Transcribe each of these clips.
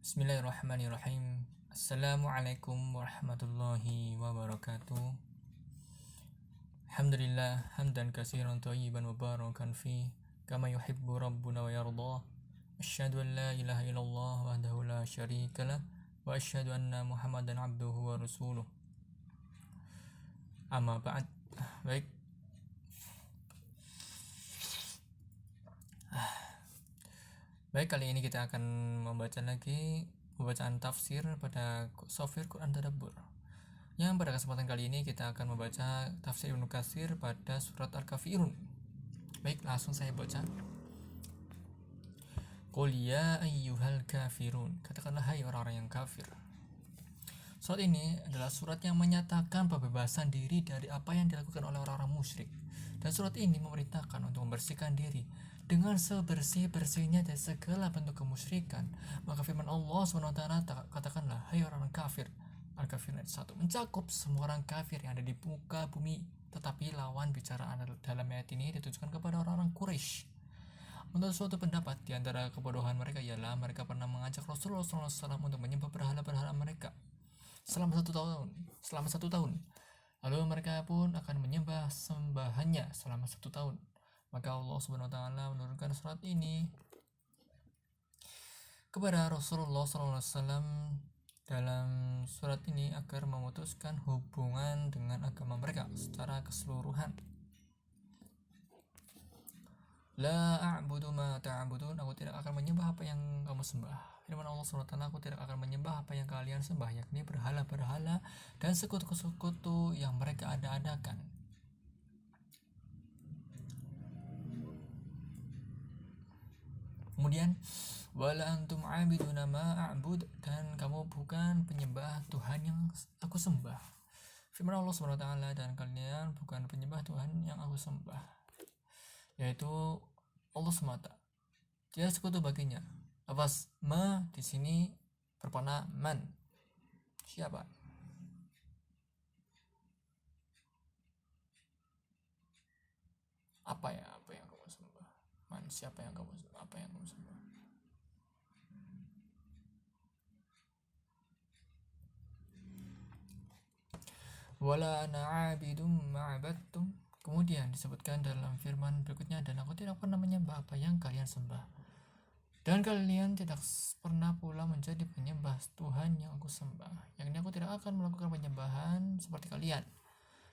Bismillahirrahmanirrahim. Assalamualaikum warahmatullahi wabarakatuh. Alhamdulillah hamdan katsiran thayyiban mubarakan fi kama yuhibbu rabbuna wa yarda. Asyhadu an la ilaha illallah wahdahu la syarika lah wa asyhadu anna Muhammadan abduhu wa rasuluh. Amma ba'd. Baik. Baik, kali ini kita akan membaca lagi pembacaan tafsir pada Shafir Quran Tadabbur. Yang pada kesempatan kali ini kita akan membaca tafsir Ibnu Katsir pada surat Al-Kafirun. Baik, langsung saya baca. Qul ya ayyuhal kafirun. Katakanlah hai orang-orang yang kafir. Surat ini adalah surat yang menyatakan pembebasan diri dari apa yang dilakukan oleh orang-orang musyrik. Dan surat ini memerintahkan untuk membersihkan diri dengan sebersih-bersihnya dari segala bentuk kemusyrikan. Maka firman Allah SWT, katakanlah hai orang kafir. Al-Kafirun ayat 1 mencakup semua orang kafir yang ada di muka bumi. Tetapi lawan bicaraan dalam ayat ini ditujukan kepada orang-orang Quraisy. Menurut suatu pendapat, di antara kebodohan mereka ialah mereka pernah mengajak Rasulullah SAW untuk menyembah berhala-berhala mereka selama satu tahun. Lalu mereka pun akan menyembah sembahannya selama 1 tahun. Maka Allah SWT menurunkan surat ini kepada Rasulullah SAW dalam surat ini agar memutuskan hubungan dengan agama mereka secara keseluruhan. La a'budu ma ta'budun, aku tidak akan menyembah apa yang kamu sembah. Firman Allah SWT, aku tidak akan menyembah apa yang kalian sembah, yakni berhala-berhala dan sekutu-sekutu yang mereka ada-adakan. Kemudian wala antum abiduna ma a'bud, dan kamu bukan penyembah Tuhan yang aku sembah. Firman Allah SWT, dan kalian bukan penyembah Tuhan yang aku sembah, yaitu Allah semata. Tidak sekutu baginya. Lafaz ma di sini bermakna man. Siapa? Apa yang kamu sembah? Man, siapa yang kamu sembah? Apa yang kamu sembah? Wala ana abidum ma'abadtum. Kemudian disebutkan dalam firman berikutnya, dan aku tidak pernah menyembah apa yang kalian sembah, dan kalian tidak pernah pula menjadi penyembah Tuhan yang aku sembah, yakni aku tidak akan melakukan penyembahan seperti kalian.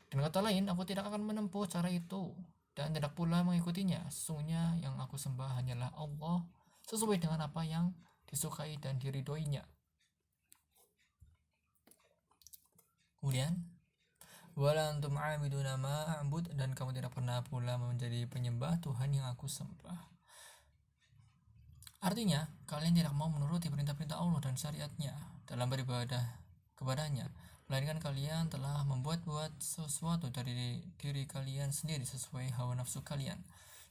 Dan kata lain, aku tidak akan menempuh cara itu dan tidak pula mengikutinya. Sesungguhnya yang aku sembah hanyalah Allah sesuai dengan apa yang disukai dan diridhoinya. Kemudian wala antum a'biduna ma a'bud, dan kamu tidak pernah pula menjadi penyembah Tuhan yang aku sembah. Artinya, kalian tidak mau menuruti perintah-perintah Allah dan syariatnya dalam beribadah kepadanya, melainkan kalian telah membuat-buat sesuatu dari diri kalian sendiri sesuai hawa nafsu kalian.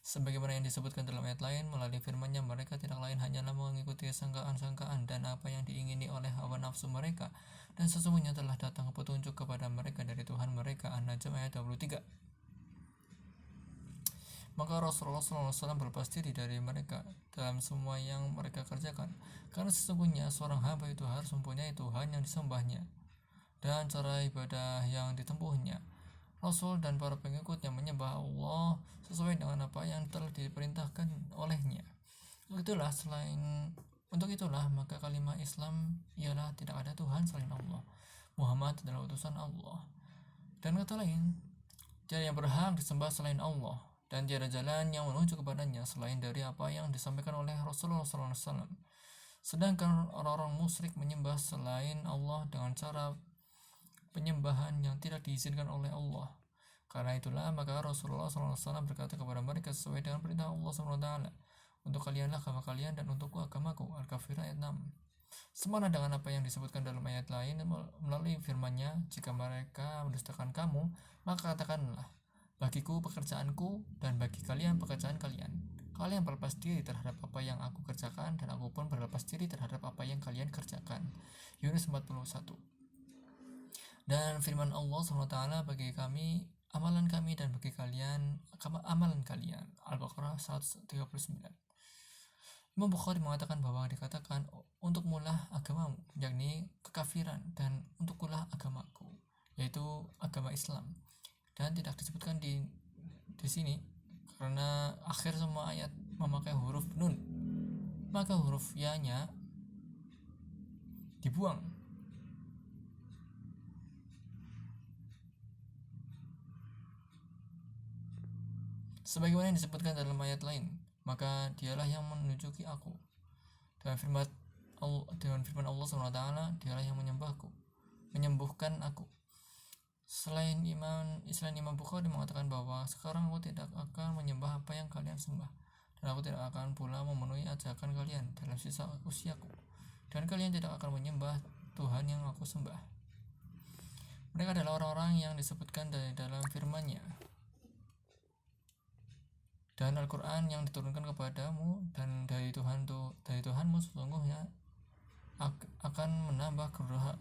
Sebagaimana yang disebutkan dalam ayat lain, melalui firman-Nya mereka tidak lain hanyalah mengikuti sangkaan-sangkaan dan apa yang diingini oleh hawa nafsu mereka, dan sesungguhnya telah datang petunjuk kepada mereka dari Tuhan mereka. An-Najm ayat 23. Maka Rasulullah SAW berlepas diri dari mereka dalam semua yang mereka kerjakan, karena sesungguhnya seorang hamba itu harus mempunyai Tuhan yang disembahnya dan cara ibadah yang ditempuhnya. Rasul dan para pengikutnya menyembah Allah sesuai dengan apa yang telah diperintahkan olehnya. Untuk itulah maka kalimat Islam ialah tidak ada Tuhan selain Allah. Muhammad adalah utusan Allah. Dan kata lain, tiada yang berhak disembah selain Allah, dan tiada jalan yang menuju kepadanya selain dari apa yang disampaikan oleh Rasulullah SAW. Sedangkan orang-orang musyrik menyembah selain Allah dengan cara penyembahan yang tidak diizinkan oleh Allah. Karena itulah maka Rasulullah SAW berkata kepada mereka sesuai dengan perintah Allah SWT, untuk kalianlah agama kalian dan untukku agamaku. Al-Kafirun ayat 6. Semana dengan apa yang disebutkan dalam ayat lain melalui firman-Nya, jika mereka mendustakan kamu, maka katakanlah, bagiku pekerjaanku dan bagi kalian pekerjaan kalian. Kalian berlepas diri terhadap apa yang aku kerjakan, dan aku pun berlepas diri terhadap apa yang kalian kerjakan. Yunus 41. Dan firman Allah SWT, bagi kami amalan kami dan bagi kalian amalan kalian. Al-Baqarah 139. Imam Bukhari mengatakan bahwa dikatakan untuk mulah agamamu, yakni kekafiran, dan untuk kulah agamaku, yaitu agama Islam. Dan tidak disebutkan di sini karena akhir semua ayat memakai huruf nun, maka huruf ya-nya dibuang. Sebagaimana yang disebutkan dalam ayat lain, maka dialah yang menunjuki aku. Dengan firman Allah SWT, dialah yang menyembuhkan aku. Selain Imam Bukhari mengatakan bahwa sekarang aku tidak akan menyembah apa yang kalian sembah, dan aku tidak akan pula memenuhi ajakan kalian dalam sisa usiaku, dan kalian tidak akan menyembah Tuhan yang aku sembah. Mereka adalah orang-orang yang disebutkan dari dalam firman-Nya dan Al-Quran yang diturunkan kepadamu, dan dari Tuhanmu sesungguhnya akan menambah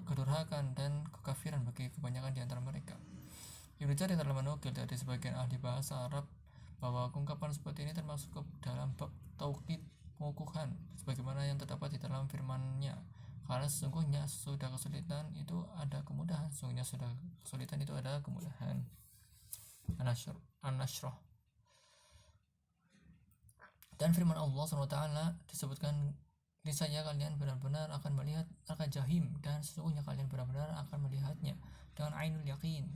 kedurhakaan dan kekafiran bagi kebanyakan di antara mereka. Ibnu Jarir telah menukil dari sebagian ahli bahasa Arab bahwa ungkapan seperti ini termasuk ke dalam bab tauhid pengukuhan, sebagaimana yang terdapat di dalam firman-Nya, karena sesungguhnya sudah kesulitan itu ada kemudahan. An-Nashrah. Dan firman Allah SWT disebutkan, niscaya kalian benar-benar akan melihat neraka jahim, dan sesungguhnya kalian benar-benar akan melihatnya dengan ainul yakin.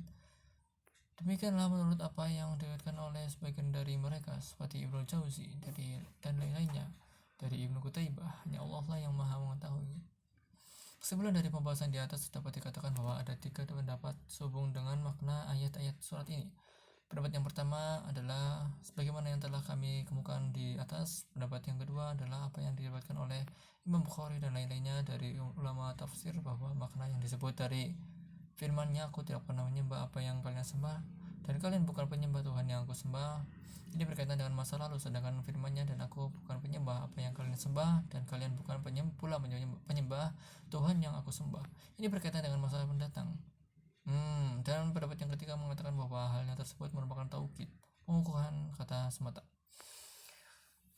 Demikianlah menurut apa yang diriwayatkan oleh sebagian dari mereka seperti Ibnu Jauzi dan lain-lainnya dari Ibnu Qutaibah. Hanya Allah lah yang maha mengetahui. Sebelum dari pembahasan di atas dapat dikatakan bahwa ada 3 pendapat sehubung dengan makna ayat-ayat surat ini. Pendapat yang pertama adalah sebagaimana yang telah kami kemukakan di atas. Pendapat yang kedua adalah apa yang diriwayatkan oleh Imam Bukhari dan lain-lainnya dari ulama tafsir, bahwa makna yang disebut dari firman-Nya, aku tidak pernah menyembah apa yang kalian sembah, dan kalian bukan penyembah Tuhan yang aku sembah, ini berkaitan dengan masa lalu. Sedangkan firman-Nya, dan aku bukan penyembah apa yang kalian sembah, dan kalian bukan penyembah Tuhan yang aku sembah, ini berkaitan dengan masa mendatang. Dan pendapat yang ketiga mengatakan bahwa halnya tersebut merupakan tauhid, pengukuhan kata semata.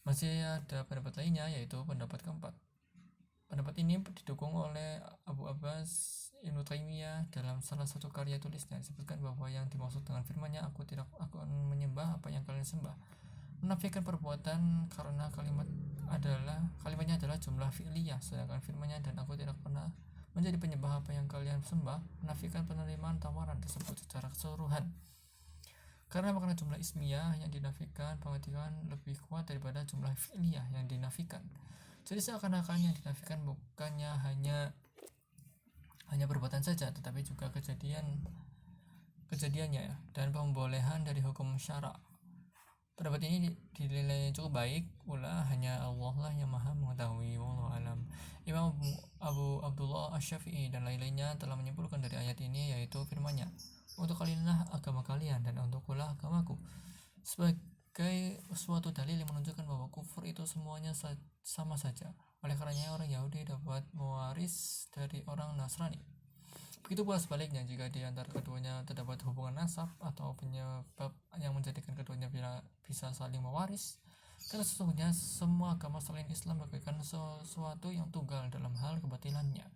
Masih ada pendapat lainnya, yaitu pendapat keempat. Pendapat ini didukung oleh Abu Abbas Ibnu Taimiyah dalam salah satu karya tulisnya. Disebutkan bahwa yang dimaksud dengan firman-Nya, aku tidak akan menyembah apa yang kalian sembah, menafikan perbuatan, karena kalimatnya adalah jumlah fi'liyah, sedangkan firman-Nya, dan aku tidak pernah menjadi penyembah apa yang kalian sembah, menafikan penerimaan tawaran tersebut secara keseluruhan. Karena makna jumlah ismiyah yang dinafikan pengertian lebih kuat daripada jumlah fi'liyah yang dinafikan. Jadi seakan-akan yang dinafikan bukannya hanya perbuatan saja, tetapi juga kejadiannya dan pembolehan dari hukum syara. Pendapat ini dinilai cukup baik pula, hanya Allah lah yang maha mengetahui. Wallahu alam. Imam Abu Abdullah Asy-Syafi'i dan lain-lainnya telah menyimpulkan dari ayat ini, yaitu firman-Nya, untuk kalianlah agama kalian dan untukkulah agamaku, sebagai suatu dalil yang menunjukkan bahwa kufur itu semuanya sama saja. Oleh karenanya orang Yahudi dapat mewaris dari orang Nasrani. Begitu pula sebaliknya, jika di antara keduanya terdapat hubungan nasab atau penyebab yang menjadikan keduanya bisa saling mewaris. Karena sesungguhnya semua agama selain Islam bagaikan sesuatu yang tunggal dalam hal kebatilannya.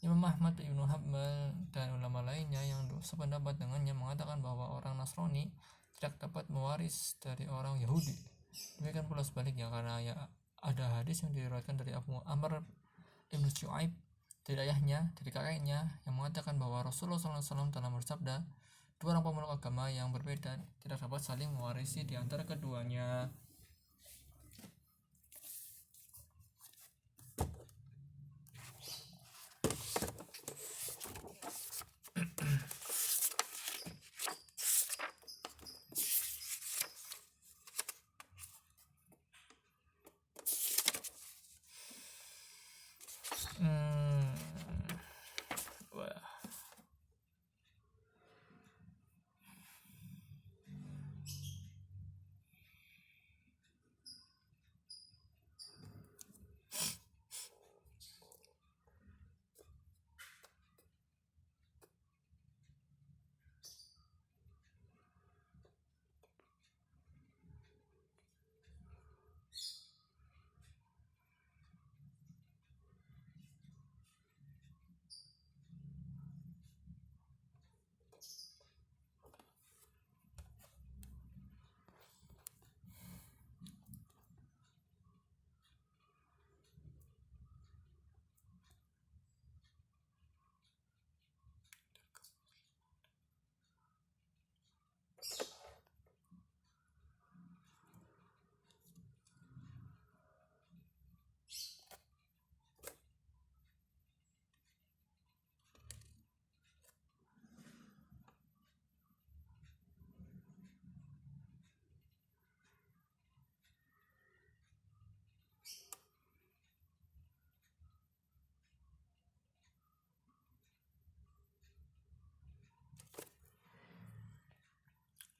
Imam Ahmad, Ibnu Hanbal, dan ulama lainnya yang sependapat dengannya mengatakan bahwa orang Nasrani tidak dapat mewaris dari orang Yahudi. Demikian pula sebaliknya, karena ada hadis yang diriwayatkan dari Abu Amr Ibnu Syu'aib dari ayahnya, dari kakeknya, yang mengatakan bahwa Rasulullah SAW telah bersabda, 2 orang pemeluk agama yang berbeda tidak dapat saling mewarisi di antara keduanya.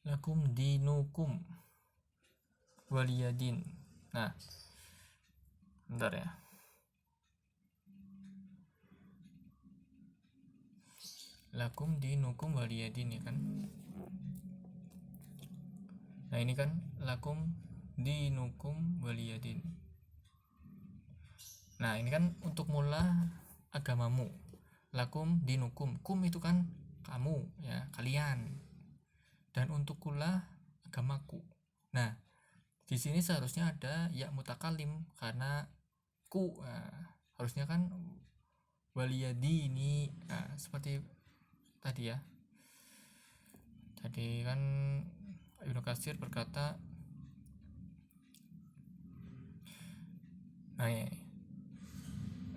lakum dinukum waliyadin. Nah, bentar ya. Lakum dinukum waliyadin ya kan. Nah ini kan lakum dinukum waliyadin. Nah ini kan untuk mula agamamu. Lakum dinukum, kum itu kan kamu ya, kalian. Dan untuk kula agamaku. Nah di sini seharusnya ada ya mutakalim karena ku. Nah, harusnya kan waliyadini. Nah, seperti tadi ya. Tadi kan Ibnu Katsir berkata, nah ya,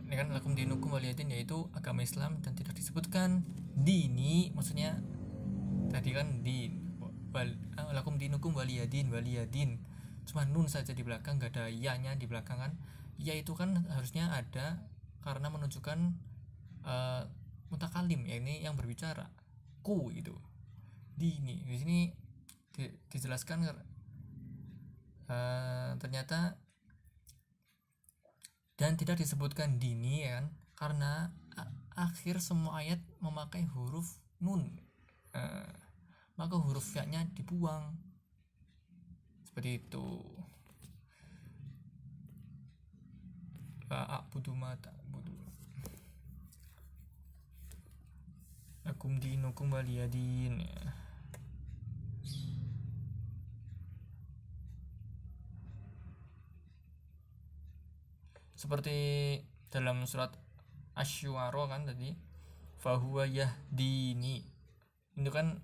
ini kan lakum dinukum waliyadin, yaitu agama Islam dan tidak disebutkan dini, maksudnya tadi kan din, lakum dinukum waliyadin, waliyadin cuma nun saja di belakang, gak ada ya-nya di belakang kan. Ya itu kan harusnya ada karena menunjukkan mutakalim, ya ini yang berbicara, ku itu dini. Di sini dijelaskan ternyata dan tidak disebutkan dini ya kan, karena akhir semua ayat memakai huruf nun, maka huruf ya-nya dibuang seperti itu. A'budu ma ta'budu lakum dinukum waliyadin ya. Seperti dalam surat Asy-Syu'ara kan tadi, fahuwa yahdini, itu kan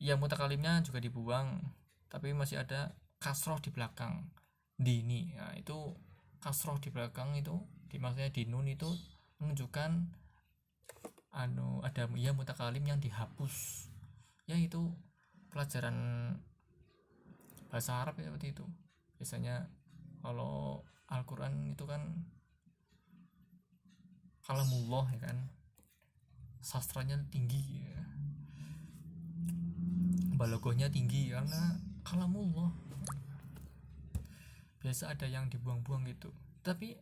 ya mutakalimnya juga dibuang, tapi masih ada kasroh di belakang dini. Nah itu kasroh di belakang itu maksudnya di nun itu menunjukkan ada ya mutakalim yang dihapus, ya itu pelajaran bahasa Arab ya, seperti itu biasanya. Kalau Al-Quran itu kan kalamullah ya kan, sastranya tinggi ya, balagohnya tinggi karena kalamullah. Biasa ada yang dibuang-buang gitu, tapi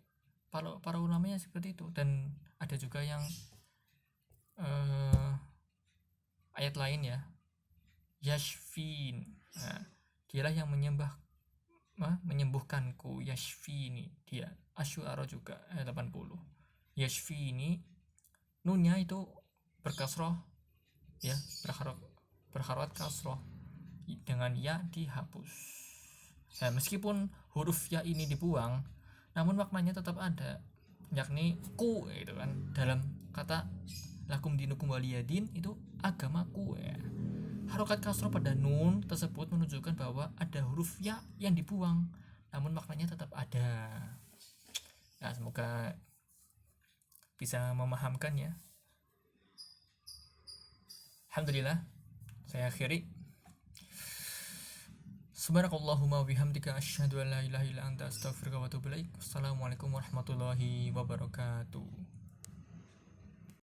para ulamanya seperti itu. Dan ada juga yang ayat lain ya, yashfin, nah, dialah yang menyembuhkanku, yashfini, dia Asy-Syu'ara juga ayat 80. Yashfini, nunnya itu berkasroh ya, berharokat kasroh, dengan ya dihapus. Nah meskipun huruf ya ini dibuang, namun maknanya tetap ada, yakni ku gitu kan. Dalam kata lakum dinukum waliyadin itu agamaku ya. Harokat kasroh pada nun tersebut menunjukkan bahwa ada huruf ya yang dibuang, namun maknanya tetap ada. Nah, semoga bisa memahamkan ya. Alhamdulillah, saya akhiri. Subhanakallahumma bihamdika asyhadu an la ilaha illa anta astaghfiruka wa atubu ilaik. Wassalamualaikum warahmatullahi wabarakatuh.